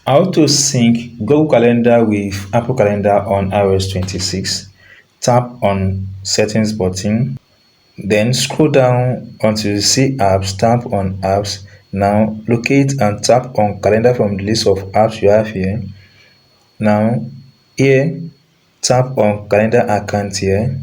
How to sync Google Calendar with Apple Calendar on iOS 26. Tap on Settings button, then scroll down until you see Apps. Tap on Apps. Now locate and tap on Calendar from the list of apps you have here. Now here, tap on Calendar account here.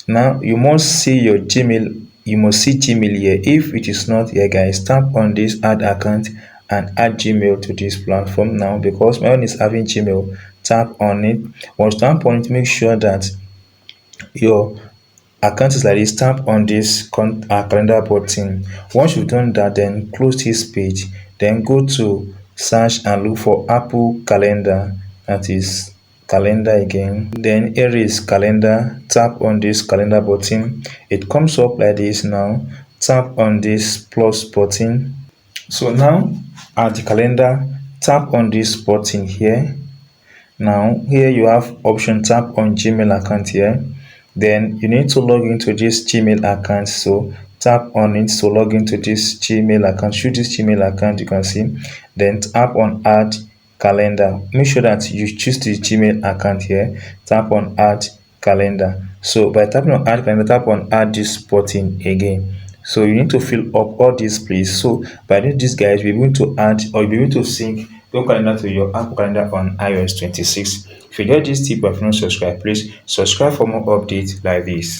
Now you must see your Gmail. You must see Gmail here. If it is not here, guys, tap on this add account and add Gmail to this platform now, because my own is having Gmail. Tap on it. Once tap on it, make sure that your account is like this. Tap on this calendar button. Once you've done that, then close this page, then go to search and look for Apple Calendar. That is calendar again, then here is calendar. Tap on this calendar button. It comes up like this. Now tap on this plus button. So now at the calendar, tap on this button here. Now here you have option. Tap on Gmail account here. Then you need to log into this Gmail account, so tap on it to log into this Gmail account. Through this Gmail account, you can see, then tap on add calendar. Make sure that you choose the Gmail account here. Tap on add calendar. So by tapping on add calendar, tap on add this button again. So you need to fill up all these please. So by doing this, guys, we're going to add, or you'll be able to sync your calendar to your Apple Calendar on iOS 26. If you enjoyed this tip or if you're not subscribed, please subscribe for more updates like this.